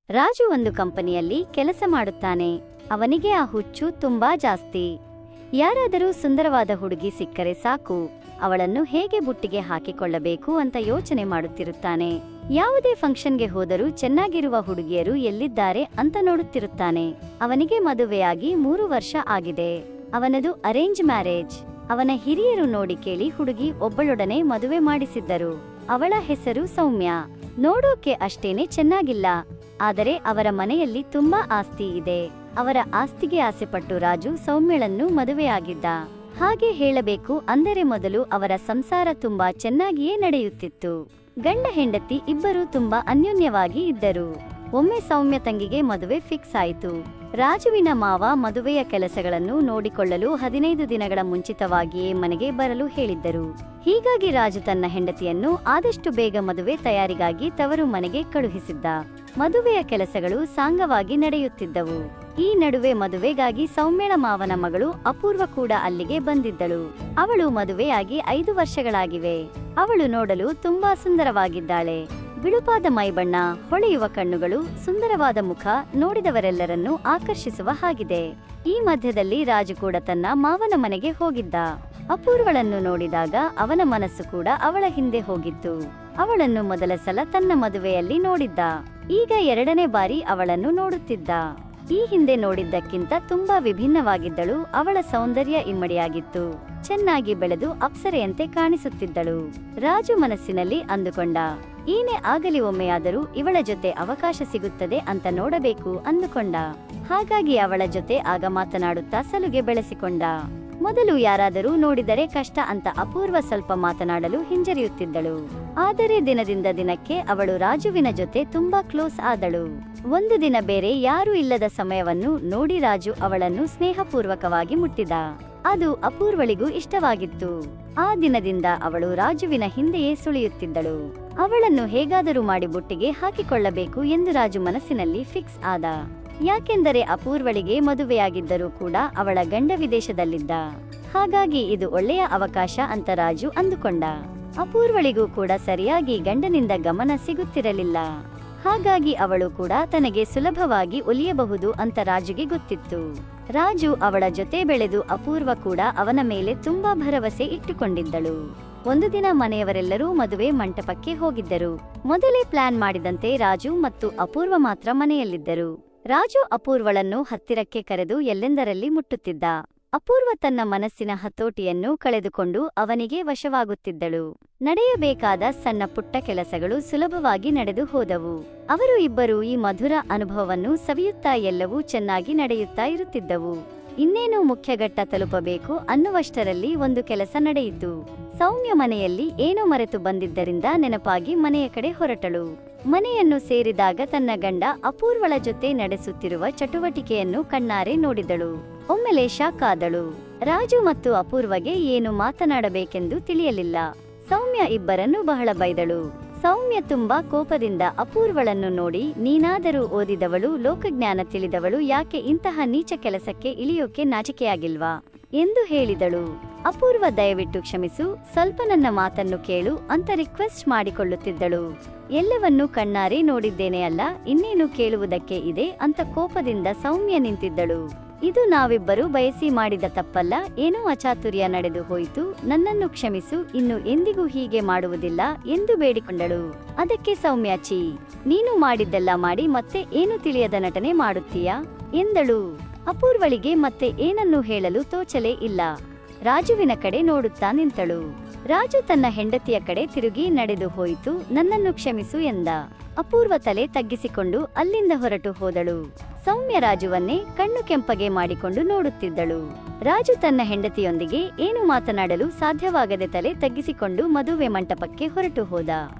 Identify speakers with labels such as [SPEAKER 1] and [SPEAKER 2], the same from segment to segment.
[SPEAKER 1] ರಾಜು ಒಂದು ಕಂಪನಿಯಲ್ಲಿ ಕೆಲಸ ಮಾಡುತ್ತಾನೆ. ಅವನಿಗೆ ಆ ಹುಚ್ಚು ತುಂಬಾ ಜಾಸ್ತಿ. ಯಾರಾದರೂ ಸುಂದರವಾದ ಹುಡುಗಿ ಸಿಕ್ಕರೆ ಸಾಕು, ಅವಳನ್ನು ಹೇಗೆ ಬುಟ್ಟಿಗೆ ಹಾಕಿಕೊಳ್ಳಬೇಕು ಅಂತ ಯೋಚನೆ ಮಾಡುತ್ತಿರುತ್ತಾನೆ. ಯಾವುದೇ ಫಂಕ್ಷನ್ಗೆ ಹೋದರೂ ಚೆನ್ನಾಗಿರುವ ಹುಡುಗಿಯರು ಎಲ್ಲಿದ್ದಾರೆ ಅಂತ ನೋಡುತ್ತಿರುತ್ತಾನೆ. ಅವನಿಗೆ ಮದುವೆಯಾಗಿ 3 ವರ್ಷ ಆಗಿದೆ. ಅವನದು ಅರೇಂಜ್ ಮ್ಯಾರೇಜ್. ಅವನ ಹಿರಿಯರು ನೋಡಿ ಕೇಳಿ ಹುಡುಗಿ ಒಬ್ಬಳೊಡನೆ ಮದುವೆ ಮಾಡಿಸಿದ್ದರು. ಅವಳ ಹೆಸರು ಸೌಮ್ಯ. ನೋಡೋಕೆ ಅಷ್ಟೇನೆ ಚೆನ್ನಾಗಿಲ್ಲ, ಆದರೆ ಅವರ ಮನೆಯಲ್ಲಿ ತುಂಬಾ ಆಸ್ತಿ ಇದೆ. ಅವರ ಆಸ್ತಿಗೆ ಆಸೆಪಟ್ಟು ರಾಜು ಸೌಮ್ಯಳನ್ನು ಮದುವೆಯಾಗಿದ್ದ. ಹಾಗೆ ಹೇಳಬೇಕು ಅಂದರೆ ಮೊದಲು ಅವರ ಸಂಸಾರ ತುಂಬಾ ಚೆನ್ನಾಗಿಯೇ ನಡೆಯುತ್ತಿತ್ತು. ಗಂಡ ಹೆಂಡತಿ ಇಬ್ಬರು ತುಂಬಾ ಅನ್ಯೋನ್ಯವಾಗಿ ಇದ್ದರು. ಒಮ್ಮೆ ಸೌಮ್ಯ ತಂಗಿಗೆ ಮದುವೆ ಫಿಕ್ಸ್ ಆಯಿತು. ರಾಜುವಿನ ಮಾವ ಮದುವೆಯ ಕೆಲಸಗಳನ್ನು ನೋಡಿಕೊಳ್ಳಲು 15 ದಿನಗಳ ಮುಂಚಿತವಾಗಿಯೇ ಮನೆಗೆ ಬರಲು ಹೇಳಿದ್ದರು. ಹೀಗಾಗಿ ರಾಜು ತನ್ನ ಹೆಂಡತಿಯನ್ನು ಆದಷ್ಟು ಬೇಗ ಮದುವೆ ತಯಾರಿಗಾಗಿ ತವರು ಮನೆಗೆ ಕಳುಹಿಸಿದ್ದ. ಮದುವೆಯ ಕೆಲಸಗಳು ಸಾಂಗವಾಗಿ ನಡೆಯುತ್ತಿದ್ದವು. ಈ ನಡುವೆ ಮದುವೆಗಾಗಿ ಸೌಮ್ಯಳ ಮಾವನ ಮಗಳು ಅಪೂರ್ವ ಕೂಡ ಅಲ್ಲಿಗೆ ಬಂದಿದ್ದಳು. ಅವಳು ಮದುವೆಯಾಗಿ 5 ವರ್ಷಗಳಾಗಿವೆ. ಅವಳು ನೋಡಲು ತುಂಬಾ ಸುಂದರವಾಗಿದ್ದಾಳೆ. ಬಿಳುಪಾದ ಮೈಬಣ್ಣ, ಹೊಳೆಯುವ ಕಣ್ಣುಗಳು, ಸುಂದರವಾದ ಮುಖ ನೋಡಿದವರೆಲ್ಲರನ್ನೂ ಆಕರ್ಷಿಸುವ ಹಾಗಿದೆ. ಈ ಮಧ್ಯದಲ್ಲಿ ರಾಜು ಕೂಡ ತನ್ನ ಮಾವನ ಮನೆಗೆ ಹೋಗಿದ್ದ. ಅಪೂರ್ವಳನ್ನು ನೋಡಿದಾಗ ಅವನ ಮನಸ್ಸು ಕೂಡ ಅವಳ ಹಿಂದೆ ಹೋಗಿತ್ತು. ಅವಳನ್ನು ಮೊದಲ ಸಲ ತನ್ನ ಮದುವೆಯಲ್ಲಿ ನೋಡಿದ್ದ. ಈಗ 2ನೇ ಬಾರಿ ಅವಳನ್ನು ನೋಡುತ್ತಿದ್ದ. ಈ ಹಿಂದೆ ನೋಡಿದ್ದಕ್ಕಿಂತ ತುಂಬಾ ವಿಭಿನ್ನವಾಗಿದ್ದಳು. ಅವಳ ಸೌಂದರ್ಯ ಇಮ್ಮಡಿಯಾಗಿತ್ತು. ಚೆನ್ನಾಗಿ ಬೆಳೆದು ಅಪ್ಸರೆಯಂತೆ ಕಾಣಿಸುತ್ತಿದ್ದಳು. ರಾಜು ಮನಸ್ಸಿನಲ್ಲಿ ಅಂದುಕೊಂಡ, ಏನೇ ಆಗಲಿ ಒಮ್ಮೆಯಾದರೂ ಇವಳ ಜೊತೆ ಅವಕಾಶ ಸಿಗುತ್ತದೆ ಅಂತ ನೋಡಬೇಕು ಅಂದುಕೊಂಡ. ಹಾಗಾಗಿ ಅವಳ ಜೊತೆ ಆಗ ಮಾತನಾಡುತ್ತಾ ಸಲುಗೆ ಬೆಳೆಸಿಕೊಂಡ. ಮೊದಲು ಯಾರಾದರೂ ನೋಡಿದರೆ ಕಷ್ಟ ಅಂತ ಅಪೂರ್ವ ಸ್ವಲ್ಪ ಮಾತನಾಡಲು ಹಿಂಜರಿಯುತ್ತಿದ್ದಳು. ಆದರೆ ದಿನದಿಂದ ದಿನಕ್ಕೆ ಅವಳು ರಾಜುವಿನ ಜೊತೆ ತುಂಬಾ ಕ್ಲೋಸ್ ಆದಳು. ಒಂದು ದಿನ ಬೇರೆ ಯಾರೂ ಇಲ್ಲದ ಸಮಯವನ್ನು ನೋಡಿ ರಾಜು ಅವಳನ್ನು ಸ್ನೇಹಪೂರ್ವಕವಾಗಿ ಮುಟ್ಟಿದ. ಅದು ಅಪೂರ್ವಳಿಗೂ ಇಷ್ಟವಾಗಿತ್ತು. ಆ ದಿನದಿಂದ ಅವಳು ರಾಜುವಿನ ಹಿಂದೆಯೇ ಸುಳಿಯುತ್ತಿದ್ದಳು. ಅವಳನ್ನು ಹೇಗಾದರೂ ಮಾಡಿ ಬುಟ್ಟಿಗೆ ಹಾಕಿಕೊಳ್ಳಬೇಕು ಎಂದು ರಾಜು ಮನಸ್ಸಿನಲ್ಲಿ ಫಿಕ್ಸ್ ಆದ. ಯಾಕೆಂದರೆ ಅಪೂರ್ವಳಿಗೆ ಮದುವೆಯಾಗಿದ್ದರೂ ಕೂಡ ಅವಳ ಗಂಡ ವಿದೇಶದಲ್ಲಿದ್ದ. ಹಾಗಾಗಿ ಇದು ಒಳ್ಳೆಯ ಅವಕಾಶ ಅಂತ ರಾಜು ಅಂದುಕೊಂಡ. ಅಪೂರ್ವಳಿಗೂ ಕೂಡ ಸರಿಯಾಗಿ ಗಂಡನಿಂದ ಗಮನ ಸಿಗುತ್ತಿರಲಿಲ್ಲ. ಹಾಗಾಗಿ ಅವಳು ಕೂಡ ತನಗೆ ಸುಲಭವಾಗಿ ಒಲಿಯಬಹುದು ಅಂತ ರಾಜುಗೆ ಗೊತ್ತಿತ್ತು. ರಾಜು ಅವಳ ಜೊತೆ ಬೆಳೆದು ಅಪೂರ್ವ ಕೂಡ ಅವನ ಮೇಲೆ ತುಂಬಾ ಭರವಸೆ ಇಟ್ಟುಕೊಂಡಿದ್ದಳು. ಒಂದು ದಿನ ಮನೆಯವರೆಲ್ಲರೂ ಮದುವೆ ಮಂಟಪಕ್ಕೆ ಹೋಗಿದ್ದರು. ಮೊದಲೇ ಪ್ಲಾನ್ ಮಾಡಿದಂತೆ ರಾಜು ಮತ್ತು ಅಪೂರ್ವ ಮಾತ್ರ ಮನೆಯಲ್ಲಿದ್ದರು. ರಾಜು ಅಪೂರ್ವಳನ್ನು ಹತ್ತಿರಕ್ಕೆ ಕರೆದು ಎಲ್ಲೆಂದರಲ್ಲಿ ಮುಟ್ಟುತ್ತಿದ್ದ. ಅಪೂರ್ವ ತನ್ನ ಮನಸ್ಸಿನ ಹತೋಟಿಯನ್ನು ಕಳೆದುಕೊಂಡು ಅವನಿಗೆ ವಶವಾಗುತ್ತಿದ್ದಳು. ನಡೆಯಬೇಕಾದ ಸಣ್ಣ ಪುಟ್ಟ ಕೆಲಸಗಳು ಸುಲಭವಾಗಿ ನಡೆದು ಹೋದವು. ಅವರು ಇಬ್ಬರೂ ಈ ಮಧುರ ಅನುಭವವನ್ನು ಸವಿಯುತ್ತಾ ಎಲ್ಲವೂ ಚೆನ್ನಾಗಿ ನಡೆಯುತ್ತಾ ಇರುತ್ತಿದ್ದವು. ಇನ್ನೇನು ಮುಖ್ಯ ಘಟ್ಟ ತಲುಪಬೇಕು ಅನ್ನುವಷ್ಟರಲ್ಲಿ ಒಂದು ಕೆಲಸ ನಡೆಯಿತು. ಸೌಮ್ಯ ಮನೆಯಲ್ಲಿ ಏನೋ ಮರೆತು ಬಂದಿದ್ದರಿಂದ ನೆನಪಾಗಿ ಮನೆಯ ಕಡೆ ಹೊರಟಳು. ಮನೆಯನ್ನು ಸೇರಿದಾಗ ತನ್ನ ಗಂಡ ಅಪೂರ್ವಳ ಜೊತೆ ನಡೆಸುತ್ತಿರುವ ಚಟುವಟಿಕೆಯನ್ನು ಕಣ್ಣಾರೆ ನೋಡಿದಳು. ಒಮ್ಮೆಲೆ ಶಾಕ್ ಆದಳು. ರಾಜು ಮತ್ತು ಅಪೂರ್ವಗೆ ಏನು ಮಾತನಾಡಬೇಕೆಂದು ತಿಳಿಯಲಿಲ್ಲ. ಸೌಮ್ಯ ಇಬ್ಬರನ್ನು ಬಹಳ ಬೈದಳು. ಸೌಮ್ಯ ತುಂಬಾ ಕೋಪದಿಂದ ಅಪೂರ್ವಳನ್ನು ನೋಡಿ, ನೀನಾದರೂ ಓದಿದವಳು, ಲೋಕಜ್ಞಾನ ತಿಳಿದವಳು, ಯಾಕೆ ಇಂತಹ ನೀಚ ಕೆಲಸಕ್ಕೆ ಇಳಿಯೋಕೆ ನಾಚಿಕೆಯಾಗಿಲ್ವಾ ಎಂದು ಹೇಳಿದಳು. ಅಪೂರ್ವ ದಯವಿಟ್ಟು ಕ್ಷಮಿಸು, ಸ್ವಲ್ಪ ನನ್ನ ಮಾತನ್ನು ಕೇಳು ಅಂತ ರಿಕ್ವೆಸ್ಟ್ ಮಾಡಿಕೊಳ್ಳುತ್ತಿದ್ದಳು. ಎಲ್ಲವನ್ನೂ ಕಣ್ಣಾರೆ ನೋಡಿದ್ದೇನೆ ಅಲ್ಲ, ಇನ್ನೇನು ಕೇಳುವುದಕ್ಕೆ ಇದೆ ಅಂತ ಕೋಪದಿಂದ ಸೌಮ್ಯ ನಿಂತಿದ್ದಳು. ಇದು ನಾವಿಬ್ಬರು ಬಯಸಿ ಮಾಡಿದ ತಪ್ಪಲ್ಲ, ಏನೋ ಅಚಾತುರ್ಯ ನಡೆದು ಹೋಯಿತು, ನನ್ನನ್ನು ಕ್ಷಮಿಸು, ಇನ್ನು ಎಂದಿಗೂ ಹೀಗೆ ಮಾಡುವುದಿಲ್ಲ ಎಂದು ಬೇಡಿಕೊಂಡಳು. ಅದಕ್ಕೆ ಸೌಮ್ಯ, ಛೀ, ನೀನು ಮಾಡಿದ್ದೆಲ್ಲ ಮಾಡಿ ಮತ್ತೆ ಏನು ತಿಳಿಯದ ನಟನೆ ಮಾಡುತ್ತೀಯಾ ಎಂದಳು. ಅಪೂರ್ವಳಿಗೆ ಮತ್ತೆ ಏನನ್ನೂ ಹೇಳಲು ತೋಚಲೇ ಇಲ್ಲ. ರಾಜುವಿನ ಕಡೆ ನೋಡುತ್ತಾ ನಿಂತಳು. ರಾಜು ತನ್ನ ಹೆಂಡತಿಯ ಕಡೆ ತಿರುಗಿ ನಡೆದು ಹೋಯಿತು. ನನ್ನನ್ನು ಕ್ಷಮಿಸು ಎಂದ. ಅಪೂರ್ವ ತಲೆ ತಗ್ಗಿಸಿಕೊಂಡು ಅಲ್ಲಿಂದ ಹೊರಟು ಹೋದಳು. ಸೌಮ್ಯ ರಾಜುವನ್ನೇ ಕಣ್ಣು ಕೆಂಪಗೆ ಮಾಡಿಕೊಂಡು ನೋಡುತ್ತಿದ್ದಳು. ರಾಜು ತನ್ನ ಹೆಂಡತಿಯೊಂದಿಗೆ ಏನು ಮಾತನಾಡಲು ಸಾಧ್ಯವಾಗದೆ ತಲೆ ತಗ್ಗಿಸಿಕೊಂಡು ಮದುವೆ ಮಂಟಪಕ್ಕೆ ಹೊರಟು ಹೋದ.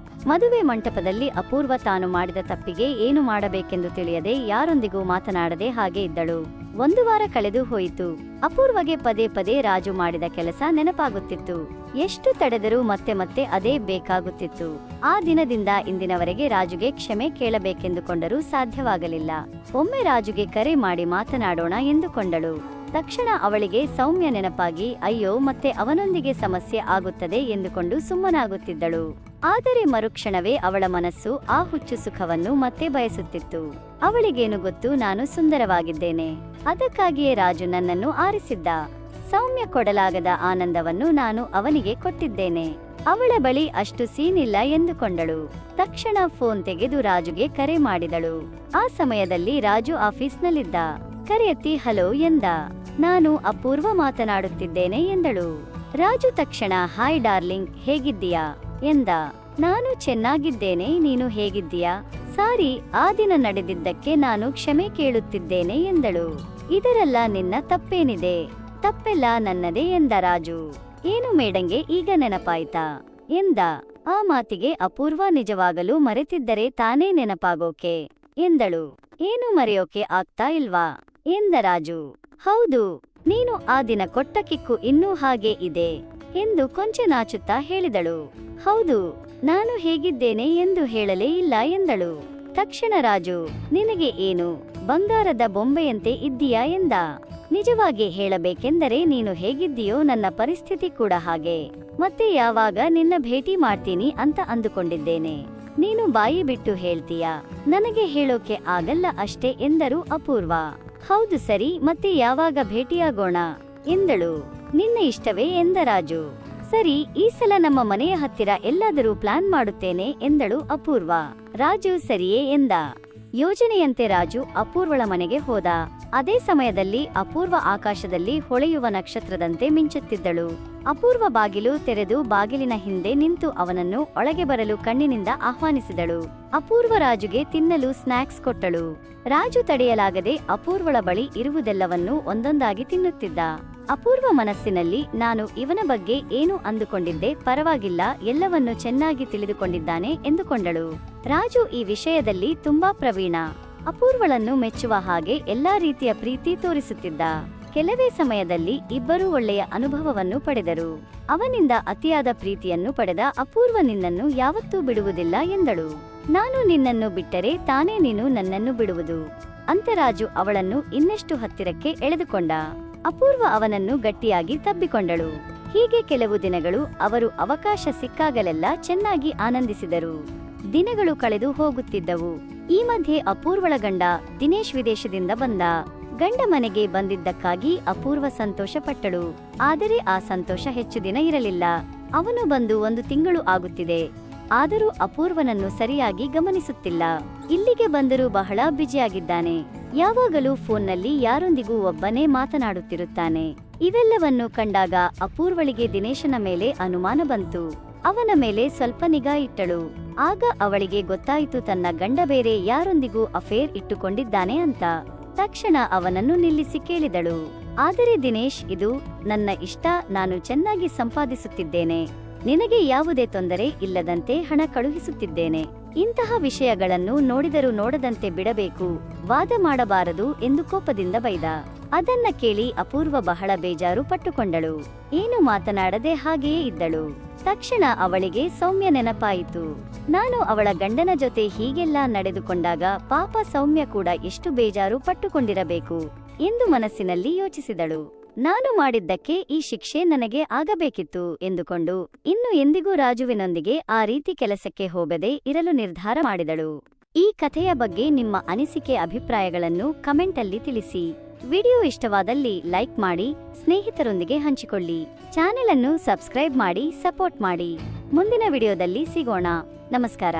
[SPEAKER 1] ಮದುವೆ ಮಂಟಪದಲ್ಲಿ ಅಪೂರ್ವ ತಾನು ಮಾಡಿದ ತಪ್ಪಿಗೆ ಏನು ಮಾಡಬೇಕೆಂದು ತಿಳಿಯದೆ ಯಾರೊಂದಿಗೂ ಮಾತನಾಡದೆ ಹಾಗೆ ಇದ್ದಳು. 1 ವಾರ ಕಳೆದು ಹೋಯಿತು. ಅಪೂರ್ವಗೆ ಪದೇ ಪದೇ ರಾಜು ಮಾಡಿದ ಕೆಲಸ ನೆನಪಾಗುತ್ತಿತ್ತು. ಎಷ್ಟು ತಡೆದರೂ ಮತ್ತೆ ಮತ್ತೆ ಅದೇ ಬೇಕಾಗುತ್ತಿತ್ತು. ಆ ದಿನದಿಂದ ಇಂದಿನವರೆಗೆ ರಾಜುಗೆ ಕ್ಷಮೆ ಕೇಳಬೇಕೆಂದುಕೊಂಡರೂ ಸಾಧ್ಯವಾಗಲಿಲ್ಲ. ಒಮ್ಮೆ ರಾಜುಗೆ ಕರೆ ಮಾಡಿ ಮಾತನಾಡೋಣ ಎಂದುಕೊಂಡಳು. ತಕ್ಷಣ ಅವಳಿಗೆ ಸೌಮ್ಯ ನೆನಪಾಗಿ, ಅಯ್ಯೋ, ಮತ್ತೆ ಅವನೊಂದಿಗೆ ಸಮಸ್ಯೆ ಆಗುತ್ತದೆ ಎಂದುಕೊಂಡು ಸುಮ್ಮನಾಗುತ್ತಿದ್ದಳು. ಆದರೆ ಮರುಕ್ಷಣವೇ ಅವಳ ಮನಸ್ಸು ಆ ಹುಚ್ಚು ಸುಖವನ್ನು ಮತ್ತೆ ಬಯಸುತ್ತಿತ್ತು. ಅವಳಿಗೇನು ಗೊತ್ತು, ನಾನು ಸುಂದರವಾಗಿದ್ದೇನೆ, ಅದಕ್ಕಾಗಿಯೇ ರಾಜು ನನ್ನನ್ನು ಆರಿಸಿದ್ದ. ಸೌಮ್ಯ ಕೊಡಲಾಗದ ಆನಂದವನ್ನು ನಾನು ಅವನಿಗೆ ಕೊಟ್ಟಿದ್ದೇನೆ. ಅವಳ ಬಳಿ ಅಷ್ಟು ಸೀನಿಲ್ಲ ಎಂದುಕೊಂಡಳು. ತಕ್ಷಣ ಫೋನ್ ತೆಗೆದು ರಾಜುಗೆ ಕರೆ ಮಾಡಿದಳು. ಆ ಸಮಯದಲ್ಲಿ ರಾಜು ಆಫೀಸ್ನಲ್ಲಿದ್ದ. ಕರೆ ಎತ್ತಿ ಹಲೋ ಎಂದ. ನಾನು ಅಪೂರ್ವ ಮಾತನಾಡುತ್ತಿದ್ದೇನೆ ಎಂದಳು. ರಾಜು ತಕ್ಷಣ ಹಾಯ್ ಡಾರ್ಲಿಂಗ್, ಹೇಗಿದ್ದೀಯಾ ಎಂದ. ನಾನು ಚೆನ್ನಾಗಿದ್ದೇನೆ, ನೀನು ಹೇಗಿದ್ದೀಯಾ? ಸಾರಿ, ಆ ದಿನ ನಡೆದಿದ್ದಕ್ಕೆ ನಾನು ಕ್ಷಮೆ ಕೇಳುತ್ತಿದ್ದೇನೆ ಎಂದಳು. ಇದರಲ್ಲ ನಿನ್ನ ತಪ್ಪೇನಿದೆ? ತಪ್ಪೆಲ್ಲ ನನ್ನದೇ ಎಂದ ರಾಜು. ಏನು ಮೇಡಂಗೆ ಈಗ ನೆನಪಾಯ್ತಾ ಎಂದ. ಆ ಮಾತಿಗೆ ಅಪೂರ್ವ ನಿಜವಾಗಲೂ ಮರೆತಿದ್ದರೆ ತಾನೇ ನೆನಪಾಗೋಕೆ ಎಂದಳು. ಏನು ಮರೆಯೋಕೆ ಆಗ್ತಾ ಇಲ್ವಾ ಎಂದ ರಾಜು. ಹೌದು, ನೀನು ಆ ದಿನ ಕೊಟ್ಟ ಕಿಕ್ಕು ಇನ್ನೂ ಹಾಗೆ ಇದೆ ಎಂದು ಕೊಂಚ ನಾಚುತ್ತಾ ಹೇಳಿದಳು. ಹೌದು, ನಾನು ಹೇಗಿದ್ದೇನೆ ಎಂದು ಹೇಳಲೇ ಇಲ್ಲ ಎಂದಳು. ತಕ್ಷಣ ರಾಜು, ನಿನಗೆ ಏನು ಬಂಗಾರದ ಬೊಂಬೆಯಂತೆ ಇದ್ದೀಯಾ ಎಂದ. ನಿಜವಾಗಿ ಹೇಳಬೇಕೆಂದರೆ ನೀನು ಹೇಗಿದ್ದೀಯೋ ನನ್ನ ಪರಿಸ್ಥಿತಿ ಕೂಡ ಹಾಗೆ. ಮತ್ತೆ ಯಾವಾಗ ನಿನ್ನ ಭೇಟಿ ಮಾಡ್ತೀನಿ ಅಂತ ಅಂದುಕೊಂಡಿದ್ದೇನೆ. ನೀನು ಬಾಯಿ ಬಿಟ್ಟು ಹೇಳ್ತೀಯಾ? ನನಗೆ ಹೇಳೋಕೆ ಆಗಲ್ಲ ಅಷ್ಟೇ ಎಂದರು ಅಪೂರ್ವ. ಹೌದು ಸರಿ, ಮತ್ತೆ ಯಾವಾಗ ಭೇಟಿಯಾಗೋಣ ಎಂದಳು. ನಿನ್ನ ಇಷ್ಟವೇ ಎಂದ ರಾಜು. ಸರಿ, ಈ ಸಲ ನಮ್ಮ ಮನೆಯ ಹತ್ತಿರ ಎಲ್ಲಾದರೂ ಪ್ಲಾನ್ ಮಾಡುತ್ತೇನೆ ಎಂದಳು ಅಪೂರ್ವ. ರಾಜು ಸರಿಯೇ ಎಂದ. ಯೋಜನೆಯಂತೆ ರಾಜು ಅಪೂರ್ವಳ ಮನೆಗೆ ಹೋದ. ಅದೇ ಸಮಯದಲ್ಲಿ ಅಪೂರ್ವ ಆಕಾಶದಲ್ಲಿ ಹೊಳೆಯುವ ನಕ್ಷತ್ರದಂತೆ ಮಿಂಚುತ್ತಿದ್ದಳು. ಅಪೂರ್ವ ಬಾಗಿಲು ತೆರೆದು ಬಾಗಿಲಿನ ಹಿಂದೆ ನಿಂತು ಅವನನ್ನು ಒಳಗೆ ಬರಲು ಕಣ್ಣಿನಿಂದ ಆಹ್ವಾನಿಸಿದಳು. ಅಪೂರ್ವ ರಾಜುಗೆ ತಿನ್ನಲು ಸ್ನಾಕ್ಸ್ ಕೊಟ್ಟಳು. ರಾಜು ತಡೆಯಲಾಗದೆ ಅಪೂರ್ವಳ ಬಳಿ ಇರುವುದೆಲ್ಲವನ್ನೂ ಒಂದೊಂದಾಗಿ ತಿನ್ನುತ್ತಿದ್ದ. ಅಪೂರ್ವ ಮನಸ್ಸಿನಲ್ಲಿ ನಾನು ಇವನ ಬಗ್ಗೆ ಏನು ಅಂದುಕೊಂಡಿದ್ದೆ, ಪರವಾಗಿಲ್ಲ, ಎಲ್ಲವನ್ನೂ ಚೆನ್ನಾಗಿ ತಿಳಿದುಕೊಂಡಿದ್ದಾನೆ ಎಂದುಕೊಂಡಳು. ರಾಜು ಈ ವಿಷಯದಲ್ಲಿ ತುಂಬಾ ಪ್ರವೀಣ. ಅಪೂರ್ವಳನ್ನು ಮೆಚ್ಚುವ ಹಾಗೆ ಎಲ್ಲಾ ರೀತಿಯ ಪ್ರೀತಿ ತೋರಿಸುತ್ತಿದ್ದ. ಕೆಲವೇ ಸಮಯದಲ್ಲಿ ಇಬ್ಬರೂ ಒಳ್ಳೆಯ ಅನುಭವವನ್ನು ಪಡೆದರು. ಅವನಿಂದ ಅತಿಯಾದ ಪ್ರೀತಿಯನ್ನು ಪಡೆದ ಅಪೂರ್ವ ನಿನ್ನನ್ನು ಯಾವತ್ತೂ ಬಿಡುವುದಿಲ್ಲ ಎಂದಳು. ನಾನು ನಿನ್ನನ್ನು ಬಿಟ್ಟರೆ ತಾನೇ ನೀನು ನನ್ನನ್ನು ಬಿಡುವುದು ಅಂತ ರಾಜು ಅವಳನ್ನು ಇನ್ನಷ್ಟು ಹತ್ತಿರಕ್ಕೆ ಎಳೆದುಕೊಂಡ. ಅಪೂರ್ವ ಅವನನ್ನು ಗಟ್ಟಿಯಾಗಿ ತಬ್ಬಿಕೊಂಡಳು. ಹೀಗೆ ಕೆಲವು ದಿನಗಳು ಅವರು ಅವಕಾಶ ಸಿಕ್ಕಾಗಲೆಲ್ಲ ಚೆನ್ನಾಗಿ ಆನಂದಿಸಿದರು. ದಿನಗಳು ಕಳೆದು ಹೋಗುತ್ತಿದ್ದವು. ಈ ಮಧ್ಯೆ ಅಪೂರ್ವಳ ಗಂಡ ದಿನೇಶ್ ವಿದೇಶದಿಂದ ಬಂದ. ಗಂಡ ಮನೆಗೆ ಬಂದಿದ್ದಕ್ಕಾಗಿ ಅಪೂರ್ವ ಸಂತೋಷ ಪಟ್ಟಳು. ಆದರೆ ಆ ಸಂತೋಷ ಹೆಚ್ಚು ದಿನ ಇರಲಿಲ್ಲ. ಅವನು ಬಂದು 1 ತಿಂಗಳು ಆಗುತ್ತಿದೆ. ಆದರೂ ಅಪೂರ್ವನನ್ನು ಸರಿಯಾಗಿ ಗಮನಿಸುತ್ತಿಲ್ಲ. ಇಲ್ಲಿಗೆ ಬಂದರೂ ಬಹಳ ಬ್ಯುಸಿಯಾಗಿದ್ದಾನೆ. ಯಾವಾಗಲೂ ಫೋನ್ನಲ್ಲಿ ಯಾರೊಂದಿಗೂ ಒಬ್ಬನೇ ಮಾತನಾಡುತ್ತಿರುತ್ತಾನೆ. ಇವೆಲ್ಲವನ್ನು ಕಂಡಾಗ ಅಪೂರ್ವಳಿಗೆ ದಿನೇಶನ ಮೇಲೆ ಅನುಮಾನ ಬಂತು. ಅವನ ಮೇಲೆ ಸ್ವಲ್ಪ ನಿಗಾ ಇಟ್ಟಳು. ಆಗ ಅವಳಿಗೆ ಗೊತ್ತಾಯಿತು ತನ್ನ ಗಂಡ ಬೇರೆ ಯಾರೊಂದಿಗೂ ಅಫೇರ್ ಇಟ್ಟುಕೊಂಡಿದ್ದಾನೆ ಅಂತ. ತಕ್ಷಣ ಅವನನ್ನು ನಿಲ್ಲಿಸಿ ಕೇಳಿದಳು. ಆದರೆ ದಿನೇಶ್, ಇದು ನನ್ನ ಇಷ್ಟ, ನಾನು ಚೆನ್ನಾಗಿ ಸಂಪಾದಿಸುತ್ತಿದ್ದೇನೆ, ನಿನಗೆ ಯಾವುದೇ ತೊಂದರೆ ಇಲ್ಲದಂತೆ ಹಣ ಕಳುಹಿಸುತ್ತಿದ್ದೇನೆ. ಇಂತಹ ವಿಷಯಗಳನ್ನು ನೋಡಿದರೂ ನೋಡದಂತೆ ಬಿಡಬೇಕು, ವಾದ ಮಾಡಬಾರದು ಎಂದು ಕೋಪದಿಂದ ಬೈದ. ಅದನ್ನ ಕೇಳಿ ಅಪೂರ್ವ ಬಹಳ ಬೇಜಾರು ಪಟ್ಟುಕೊಂಡಳು. ಏನು ಮಾತನಾಡದೆ ಹಾಗೆಯೇ ಇದ್ದಳು. ತಕ್ಷಣ ಅವಳಿಗೆ ಸೌಮ್ಯ ನೆನಪಾಯಿತು. ನಾನು ಅವಳ ಗಂಡನ ಜೊತೆ ಹೀಗೆಲ್ಲ ನಡೆದುಕೊಂಡಾಗ ಪಾಪ ಸೌಮ್ಯ ಕೂಡ ಎಷ್ಟು ಬೇಜಾರು ಪಟ್ಟುಕೊಂಡಿರಬೇಕು ಎಂದು ಮನಸ್ಸಿನಲ್ಲಿ ಯೋಚಿಸಿದಳು. ನಾನು ಮಾಡಿದ್ದಕ್ಕೆ ಈ ಶಿಕ್ಷೆ ನನಗೆ ಆಗಬೇಕಿತ್ತು ಎಂದುಕೊಂಡು ಇನ್ನು ಎಂದಿಗೂ ರಾಜುವಿನೊಂದಿಗೆ ಆ ರೀತಿ ಕೆಲಸಕ್ಕೆ ಹೋಗದೆ ಇರಲು ನಿರ್ಧಾರ ಮಾಡಿದಳು. ಈ ಕಥೆಯ ಬಗ್ಗೆ ನಿಮ್ಮ ಅನಿಸಿಕೆ ಅಭಿಪ್ರಾಯಗಳನ್ನು ಕಮೆಂಟ್ ಅಲ್ಲಿ ತಿಳಿಸಿ. ವಿಡಿಯೋ ಇಷ್ಟವಾದಲ್ಲಿ ಲೈಕ್ ಮಾಡಿ, ಸ್ನೇಹಿತರೊಂದಿಗೆ ಹಂಚಿಕೊಳ್ಳಿ. ಚಾನೆಲ್ ಅನ್ನು ಸಬ್ಸ್ಕ್ರೈಬ್ ಮಾಡಿ ಸಪೋರ್ಟ್ ಮಾಡಿ. ಮುಂದಿನ ವಿಡಿಯೋದಲ್ಲಿ ಸಿಗೋಣ. ನಮಸ್ಕಾರ.